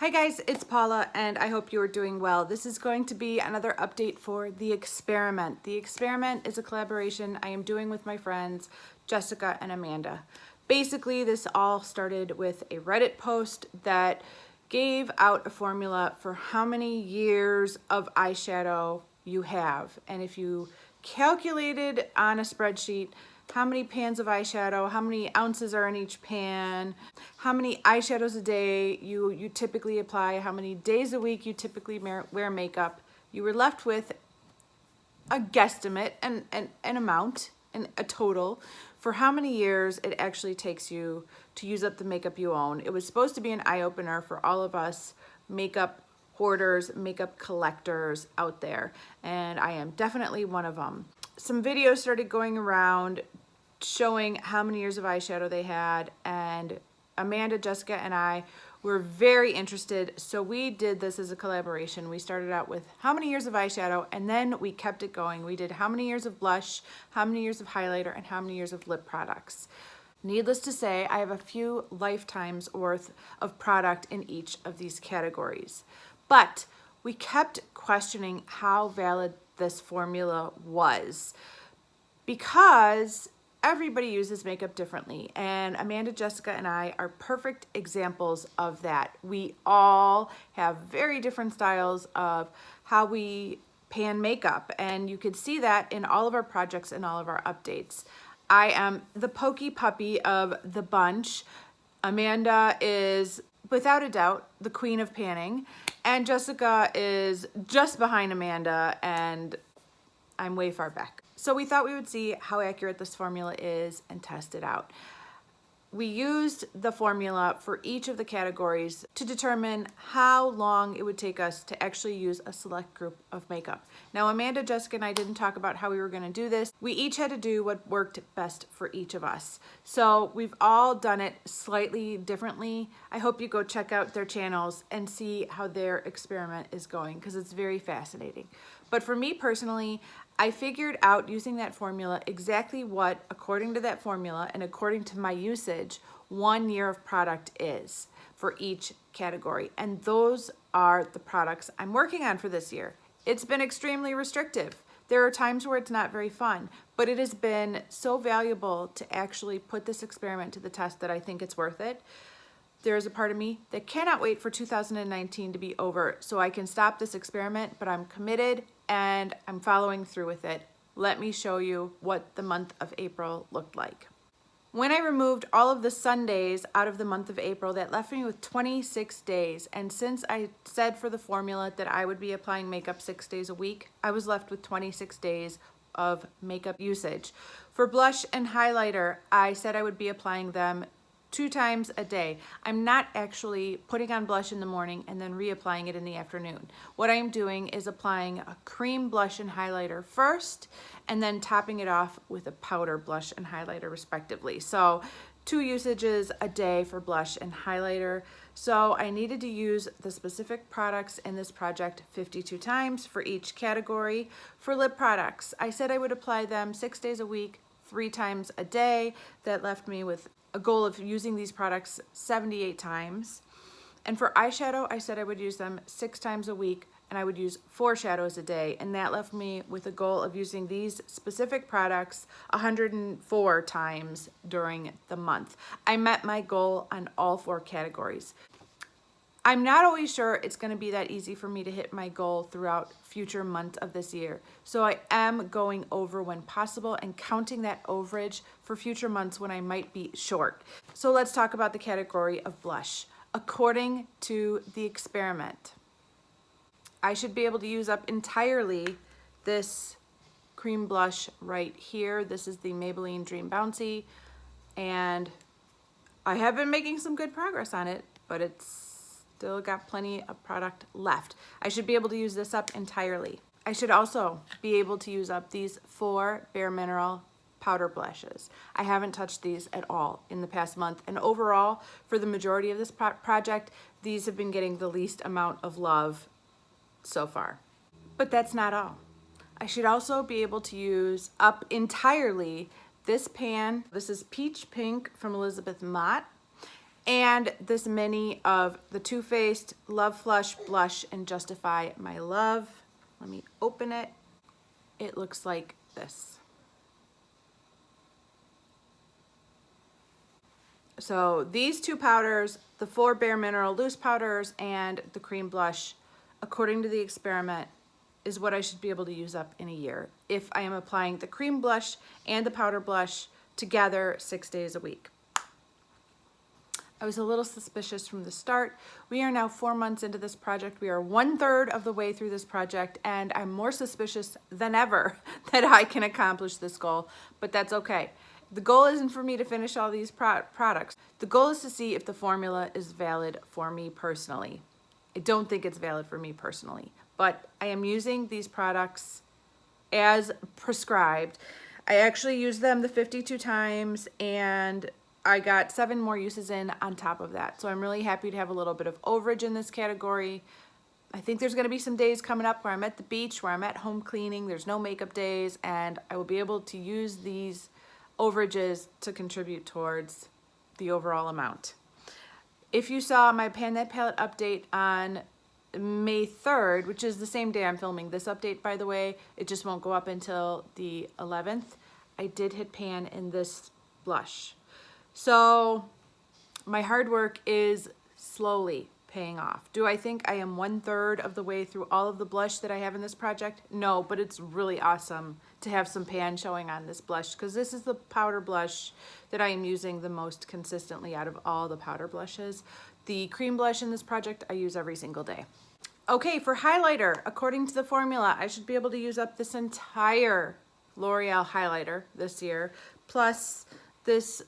Hi guys, it's Paula and I hope you are doing well. This is going to be another update for The Experiment. The Experiment is a collaboration I am doing with my friends Jessica and Amanda. Basically, this all started with a Reddit post that gave out a formula for how many years of eyeshadow you have. And if you calculated on a spreadsheet how many pans of eyeshadow, how many ounces are in each pan, how many eyeshadows a day you typically apply, how many days a week you typically wear makeup, you were left with a guesstimate, an amount, and a total for how many years it actually takes you to use up the makeup you own. It was supposed to be an eye-opener for all of us makeup hoarders, makeup collectors out there, and I am definitely one of them. Some videos started going around showing how many years of eyeshadow they had, and Amanda, Jessica, and I were very interested, so we did this as a collaboration. We started out with how many years of eyeshadow, and then we kept it going. We did how many years of blush, how many years of highlighter, and how many years of lip products. Needless to say, I have a few lifetimes worth of product in each of these categories. But we kept questioning how valid this formula was, because everybody uses makeup differently, and Amanda, Jessica, and I are perfect examples of that. We all have very different styles of how we pan makeup, and you could see that in all of our projects and all of our updates. I am the pokey puppy of the bunch. Amanda is, without a doubt, the queen of panning, and Jessica is just behind Amanda, and I'm way far back. So we thought we would see how accurate this formula is and test it out. We used the formula for each of the categories to determine how long it would take us to actually use a select group of makeup. Now, Amanda, Jessica, and I didn't talk about how we were going to do this. We each had to do what worked best for each of us. So we've all done it slightly differently. I hope you go check out their channels and see how their experiment is going, because it's very fascinating. But for me personally, I figured out using that formula exactly what, according to that formula and according to my usage, 1 year of product is for each category. And those are the products I'm working on for this year. It's been extremely restrictive. There are times where it's not very fun, but it has been so valuable to actually put this experiment to the test that I think it's worth it. There is a part of me that cannot wait for 2019 to be over so I can stop this experiment, but I'm committed and I'm following through with it. Let me show you what the month of April looked like. When I removed all of the Sundays out of the month of April, that left me with 26 days. And since I said for the formula that I would be applying makeup 6 days a week, I was left with 26 days of makeup usage. For blush and highlighter, I said I would be applying them 2 times a day. I'm not actually putting on blush in the morning and then reapplying it in the afternoon. What I'm doing is applying a cream blush and highlighter first, and then topping it off with a powder blush and highlighter respectively. So 2 usages a day for blush and highlighter. So I needed to use the specific products in this project 52 times for each category. For lip products, I said I would apply them 6 days a week, 3 times a day. That left me with a goal of using these products 78 times. And for eyeshadow, I said I would use them 6 times a week, and I would use 4 shadows a day, and that left me with a goal of using these specific products 104 times during the month. I met my goal on all 4 categories. I'm not always sure it's going to be that easy for me to hit my goal throughout future months of this year. So I am going over when possible and counting that overage for future months when I might be short. So let's talk about the category of blush. According to the experiment, I should be able to use up entirely this cream blush right here. This is the Maybelline Dream Bouncy, and I have been making some good progress on it, but it's still got plenty of product left. I should be able to use this up entirely. I should also be able to use up these 4 Bare Mineral powder blushes. I haven't touched these at all in the past month, and overall, for the majority of this project, these have been getting the least amount of love so far. But that's not all. I should also be able to use up entirely this pan. This is Peach Pink from Elizabeth Mott, and this mini of the Too Faced Love Flush Blush in Justify My Love. Let me open it. It looks like this. So these two powders, the 4 Bare Mineral Loose Powders and the cream blush, according to the experiment, is what I should be able to use up in a year if I am applying the cream blush and the powder blush together 6 days a week. I was a little suspicious from the start. We are now 4 months into this project. We are 1/3 of the way through this project, and I'm more suspicious than ever that I can accomplish this goal, but that's okay. The goal isn't for me to finish all these products. The goal is to see if the formula is valid for me personally. I don't think it's valid for me personally, but I am using these products as prescribed. I actually used them the 52 times, and I got 7 more uses in on top of that. So I'm really happy to have a little bit of overage in this category. I think there's gonna be some days coming up where I'm at the beach, where I'm at home cleaning, there's no makeup days, and I will be able to use these overages to contribute towards the overall amount. If you saw my Pan That Palette update on May 3rd, which is the same day I'm filming this update, by the way, it just won't go up until the 11th, I did hit pan in this blush. So my hard work is slowly paying off. Do I think I am 1/3 of the way through all of the blush that I have in this project? No, but it's really awesome to have some pan showing on this blush, because this is the powder blush that I am using the most consistently out of all the powder blushes. The cream blush in this project I use every single day. Okay, for highlighter, according to the formula, I should be able to use up this entire L'Oreal highlighter this year, plus this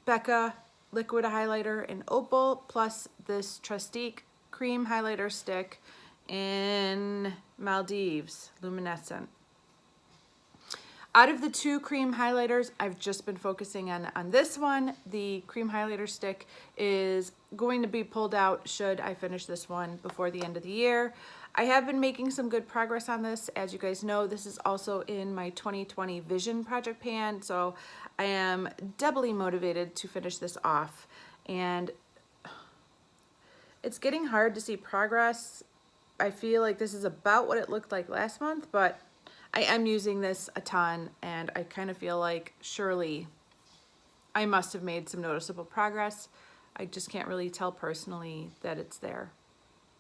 Becca liquid highlighter in Opal, plus this Trustique cream highlighter stick in Maldives Luminescent. Out of the 2 cream highlighters, I've just been focusing on this one. The cream highlighter stick is going to be pulled out should I finish this one before the end of the year. I have been making some good progress on this. As you guys know, this is also in my 2020 Vision Project pan, so I am doubly motivated to finish this off. And it's getting hard to see progress. I feel like this is about what it looked like last month, but I am using this a ton, and I kind of feel like surely I must have made some noticeable progress. I just can't really tell personally that it's there,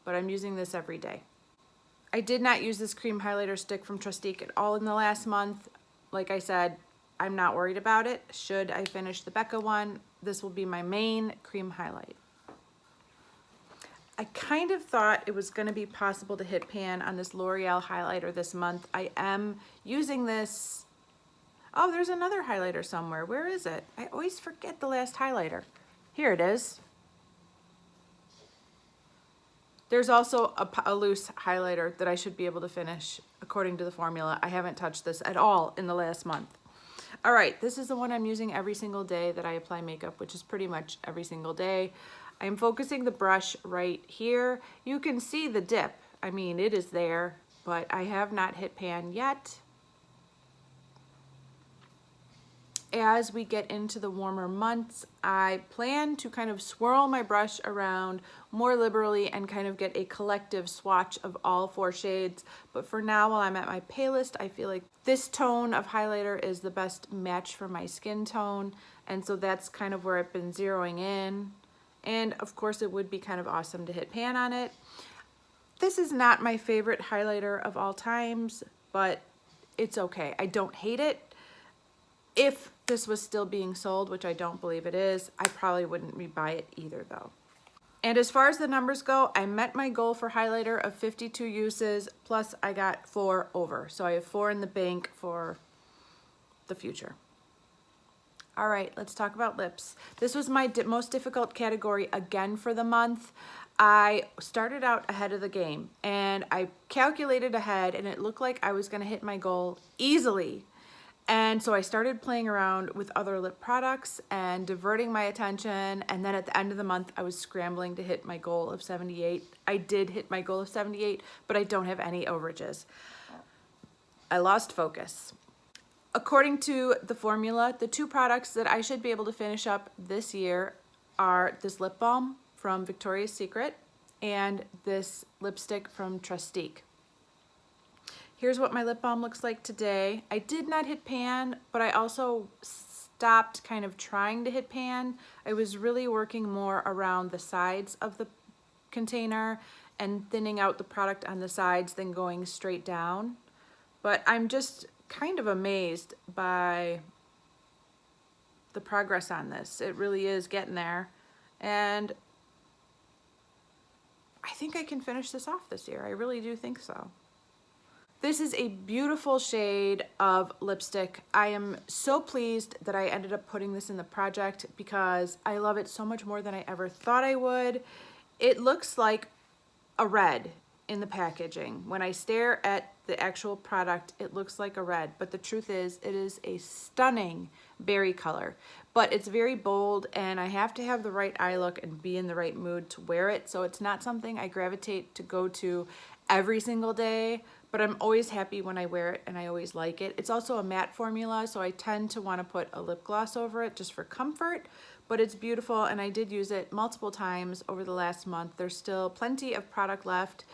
but I'm using this every day. I did not use this cream highlighter stick from Trustique at all in the last month. Like I said, I'm not worried about it. Should I finish the Becca one, this will be my main cream highlight. I kind of thought it was going to be possible to hit pan on this L'Oreal highlighter this month. I am using this. Oh, there's another highlighter somewhere. Where is it? I always forget the last highlighter. Here it is. There's also a loose highlighter that I should be able to finish according to the formula. I haven't touched this at all in the last month. All right, this is the one I'm using every single day that I apply makeup, which is pretty much every single day. I'm focusing the brush right here. You can see the dip. I mean, it is there, but I have not hit pan yet. As we get into the warmer months, I plan to kind of swirl my brush around more liberally and kind of get a collective swatch of all 4 shades. But for now, while I'm at my palest, I feel like this tone of highlighter is the best match for my skin tone. And so that's kind of where I've been zeroing in. And of course, it would be kind of awesome to hit pan on it. This is not my favorite highlighter of all times, but it's okay. I don't hate it. If this was still being sold, which I don't believe it is, I probably wouldn't rebuy it either though. And as far as the numbers go, I met my goal for highlighter of 52 uses, plus I got 4 over. So I have 4 in the bank for the future. All right, let's talk about lips. This was my most difficult category again for the month. I started out ahead of the game and I calculated ahead and it looked like I was gonna hit my goal easily. And so I started playing around with other lip products and diverting my attention. And then at the end of the month, I was scrambling to hit my goal of 78. I did hit my goal of 78, but I don't have any overages. I lost focus. According to the formula, the 2 products that I should be able to finish up this year are this lip balm from Victoria's Secret and this lipstick from Trustique. Here's what my lip balm looks like today. I did not hit pan, but I also stopped kind of trying to hit pan. I was really working more around the sides of the container and thinning out the product on the sides than going straight down. But I'm just kind of amazed by the progress on this. It really is getting there. And I think I can finish this off this year. I really do think so. This is a beautiful shade of lipstick. I am so pleased that I ended up putting this in the project because I love it so much more than I ever thought I would. It looks like a red in the packaging. When I stare at the actual product, it looks like a red, but the truth is it is a stunning berry color, but it's very bold and I have to have the right eye look and be in the right mood to wear it. So it's not something I gravitate to go to every single day, but I'm always happy when I wear it and I always like it. It's also a matte formula, so I tend to want to put a lip gloss over it just for comfort, but it's beautiful and I did use it multiple times over the last month. There's still plenty of product left.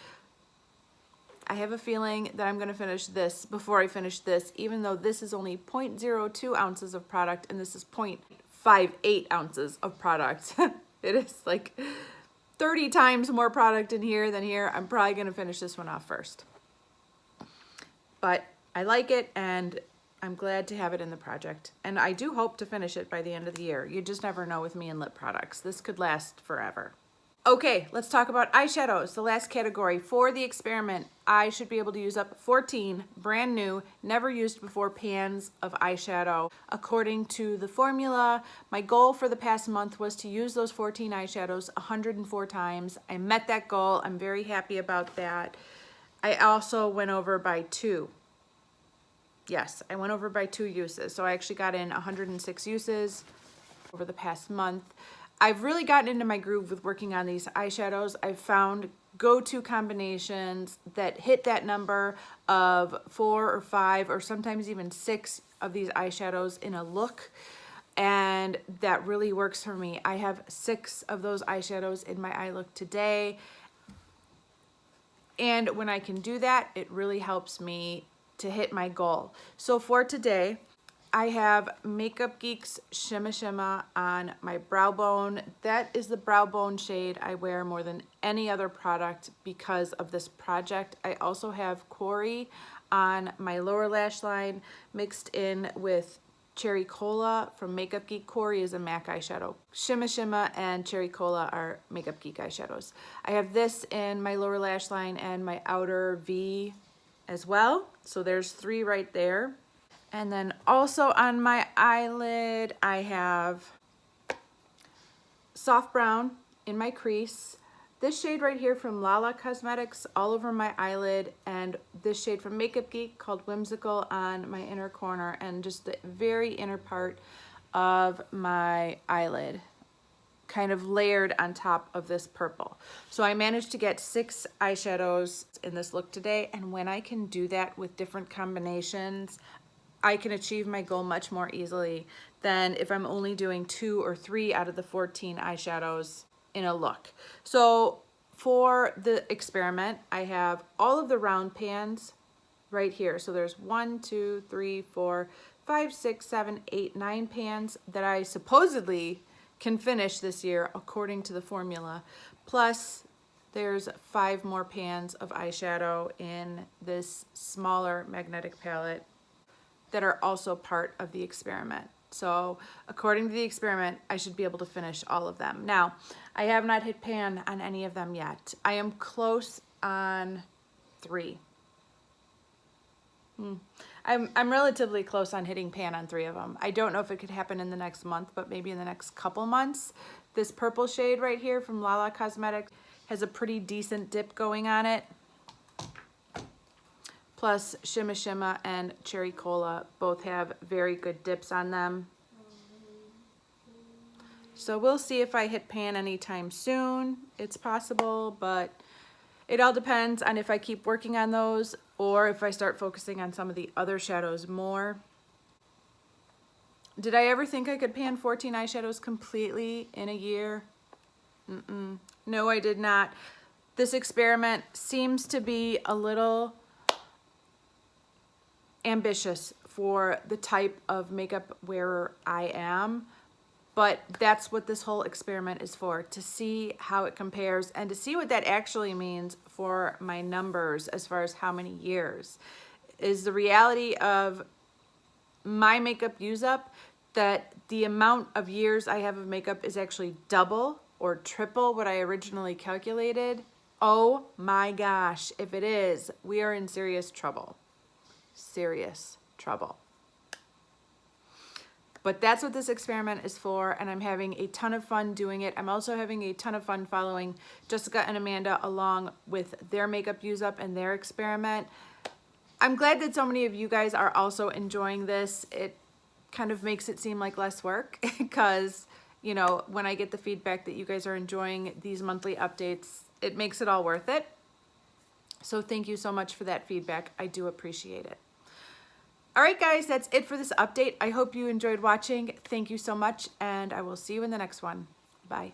I have a feeling that I'm going to finish this before I finish this, even though this is only 0.02 ounces of product and this is 0.58 ounces of product. It is like 30 times more product in here than here. I'm probably going to finish this one off first. But I like it and I'm glad to have it in the project. And I do hope to finish it by the end of the year. You just never know with me and lip products. This could last forever. Okay, let's talk about eyeshadows, the last category. For the experiment, I should be able to use up 14 brand new, never used before pans of eyeshadow. According to the formula, my goal for the past month was to use those 14 eyeshadows 104 times. I met that goal. I'm very happy about that. I also went over by 2. Yes, I went over by 2 uses. So I actually got in 106 uses over the past month. I've really gotten into my groove with working on these eyeshadows. I've found go-to combinations that hit that number of 4 or 5 or sometimes even 6 of these eyeshadows in a look. And that really works for me. I have 6 of those eyeshadows in my eye look today. And when I can do that, it really helps me to hit my goal. So for today, I have Makeup Geek's Shimma Shimma on my brow bone. That is the brow bone shade I wear more than any other product because of this project. I also have Quarry on my lower lash line mixed in with Cherry Cola from Makeup Geek. Quarry is a MAC eyeshadow. Shimma Shimma and Cherry Cola are Makeup Geek eyeshadows. I have this in my lower lash line and my outer V as well. So there's 3 right there. And then also on my eyelid, I have Soft Brown in my crease. This shade right here from Lala Cosmetics all over my eyelid, and this shade from Makeup Geek called Whimsical on my inner corner and just the very inner part of my eyelid, kind of layered on top of this purple. So I managed to get 6 eyeshadows in this look today, and when I can do that with different combinations, I can achieve my goal much more easily than if I'm only doing 2 or 3 out of the 14 eyeshadows in a look. So for the experiment, I have all of the round pans right here. So there's 1, 2, 3, 4, 5, 6, 7, 8, 9 pans that I supposedly can finish this year according to the formula. Plus there's 5 more pans of eyeshadow in this smaller magnetic palette that are also part of the experiment. So according to the experiment, I should be able to finish all of them. Now, I have not hit pan on any of them yet. I am close on 3. I'm relatively close on hitting pan on 3 of them. I don't know if it could happen in the next month, but maybe in the next couple months. This purple shade right here from Lala Cosmetics has a pretty decent dip going on it. Plus Shimma Shimma and Cherry Cola both have very good dips on them. So we'll see if I hit pan anytime soon. It's possible, but it all depends on if I keep working on those or if I start focusing on some of the other shadows more. Did I ever think I could pan 14 eyeshadows completely in a year? No, I did not. This experiment seems to be a little ambitious for the type of makeup wearer I am, but that's what this whole experiment is for, to see how it compares and to see what that actually means for my numbers as far as how many years. Is the reality of my makeup use up that the amount of years I have of makeup is actually double or triple what I originally calculated? Oh my gosh, if it is, we are in serious trouble. Serious trouble. But that's what this experiment is for, and I'm having a ton of fun doing it. I'm also having a ton of fun following Jessica and Amanda along with their makeup use up and their experiment. I'm glad that so many of you guys are also enjoying this. It kind of makes it seem like less work because, you know, when I get the feedback that you guys are enjoying these monthly updates, it makes it all worth it. So thank you so much for that feedback. I do appreciate it. All right, guys, that's it for this update. I hope you enjoyed watching. Thank you so much, and I will see you in the next one. Bye.